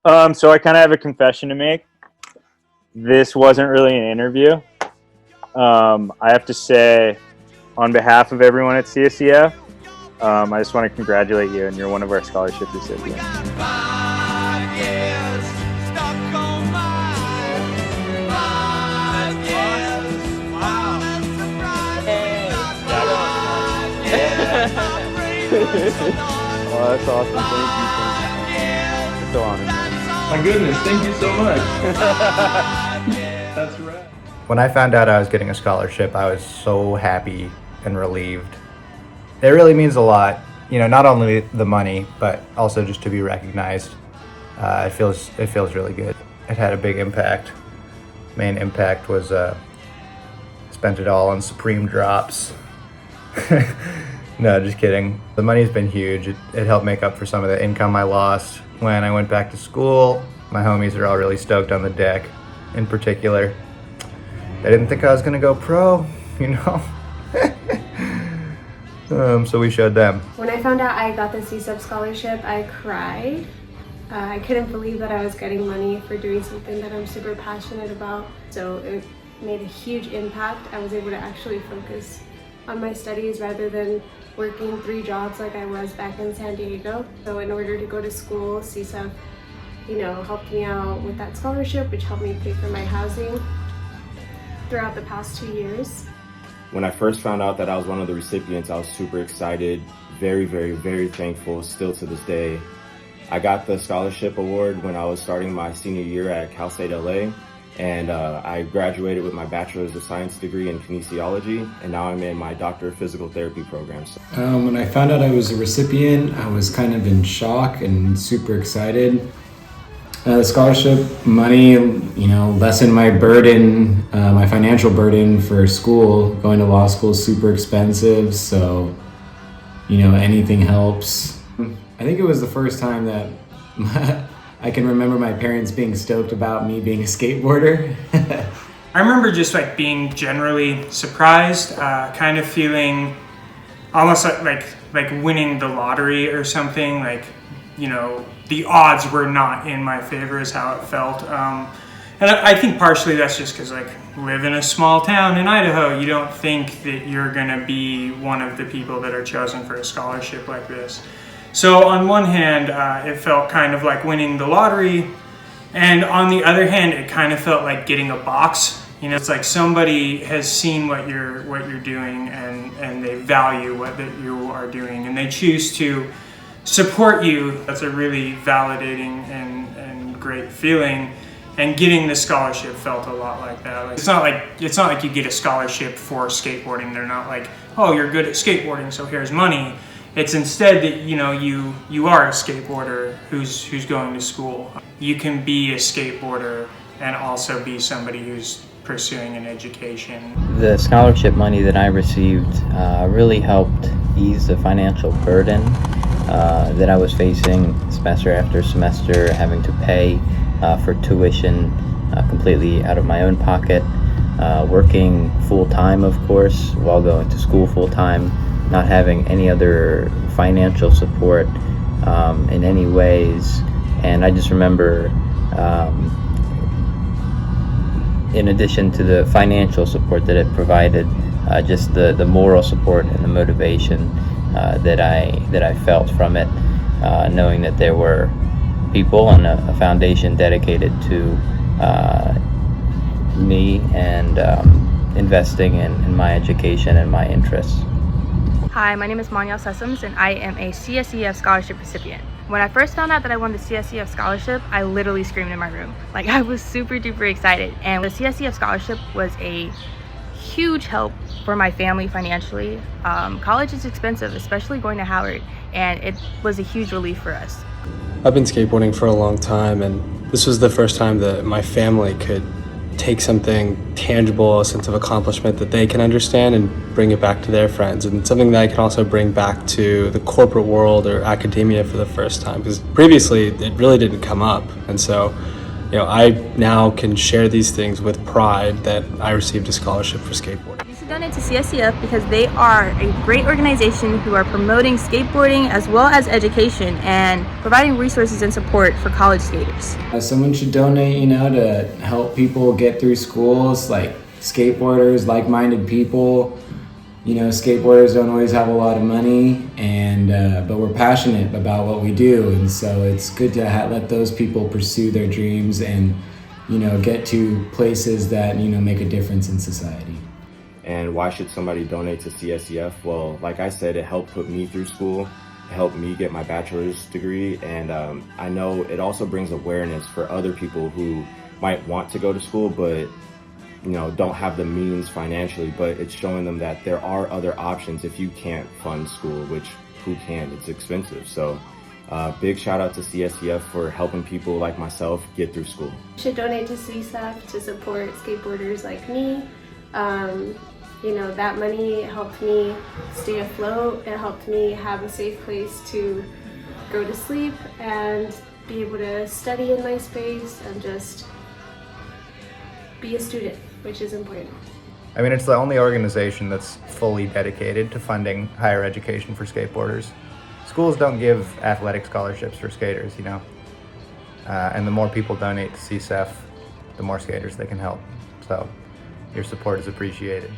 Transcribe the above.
So I kind of have a confession to make. This wasn't really an interview. I have to say, on behalf of everyone at CSEF, I just want to congratulate you, and you're one of our scholarship recipients. Oh, that's awesome. Thank you. It's so honored, man. My goodness, thank you so much. That's right. When I found out I was getting a scholarship, I was so happy and relieved. It really means a lot, you know, not only the money, but also just to be recognized. It feels really good. It had a big impact. Main impact was spent it all on Supreme drops. No, just kidding. The money's been huge. It helped make up for some of the income I lost. When I went back to school, my homies are all really stoked on the deck in particular. They didn't think I was gonna go pro, you know? So we showed them. When I found out I got the CSEF scholarship, I cried. I couldn't believe that I was getting money for doing something that I'm super passionate about. So it made a huge impact. I was able to actually focus on my studies rather than working 3 jobs like I was back in San Diego. So in order to go to school, CSEF, you know, helped me out with that scholarship, which helped me pay for my housing throughout the past 2 years. When I first found out that I was one of the recipients, I was super excited, very, very, very thankful, still to this day. I got the scholarship award when I was starting my senior year at Cal State LA, and I graduated with my Bachelor's of Science degree in kinesiology, and now I'm in my Doctor of Physical Therapy program. When I found out I was a recipient, I was kind of in shock and super excited. The scholarship money, you know, lessened my burden, my financial burden for school. Going to law school is super expensive, so, you know, anything helps. I think it was the first time that I can remember my parents being stoked about me being a skateboarder. I remember just like being generally surprised, kind of feeling almost like winning the lottery or something. Like, you know, the odds were not in my favor is how it felt. And I think partially that's just because, like, live in a small town in Idaho, you don't think that you're gonna be one of the people that are chosen for a scholarship like this. So on one hand, it felt kind of like winning the lottery, and on the other hand, it kind of felt like getting a box. You know, it's like somebody has seen what you're doing, and they value what that you are doing, and they choose to support you. That's a really validating and great feeling. And getting the scholarship felt a lot like that. Like, it's not like you get a scholarship for skateboarding. They're not like, oh, you're good at skateboarding, so here's money. It's instead that, you know, you are a skateboarder who's going to school. You can be a skateboarder and also be somebody who's pursuing an education. The scholarship money that I received really helped ease the financial burden that I was facing semester after semester, having to pay for tuition completely out of my own pocket, working full-time, of course, while going to school full-time, not having any other financial support in any ways. And I just remember, in addition to the financial support that it provided, just the moral support and the motivation that I felt from it, knowing that there were people and a foundation dedicated to me and investing in my education and my interests. Hi, my name is Manya Sessoms, and I am a CSEF scholarship recipient. When I first found out that I won the CSEF scholarship, I literally screamed in my room. Like, I was super duper excited, and the CSEF scholarship was a huge help for my family financially. College is expensive, especially going to Howard, and it was a huge relief for us. I've been skateboarding for a long time, and this was the first time that my family could take something tangible, a sense of accomplishment that they can understand, and bring it back to their friends, and something that I can also bring back to the corporate world or academia for the first time, because previously it really didn't come up. And so, you know, I now can share these things with pride that I received a scholarship for skateboarding. This should donate to CSEF because they are a great organization who are promoting skateboarding as well as education and providing resources and support for college skaters. Someone should donate, to help people get through schools, like skateboarders, like-minded people. Skateboarders don't always have a lot of money, but we're passionate about what we do, and so it's good to let those people pursue their dreams and get to places that make a difference in society. And why should somebody donate to CSEF? Well, like I said, it helped put me through school, it helped me get my bachelor's degree, and I know it also brings awareness for other people who might want to go to school but don't have the means financially, but it's showing them that there are other options if you can't fund school, which who can? It's expensive. So big shout out to CSEF for helping people like myself get through school. You should donate to CSEF to support skateboarders like me. That money helped me stay afloat. It helped me have a safe place to go to sleep and be able to study in my space and just be a student, which is important. I mean, it's the only organization that's fully dedicated to funding higher education for skateboarders. Schools don't give athletic scholarships for skaters, and the more people donate to CSEF, the more skaters they can help. So your support is appreciated.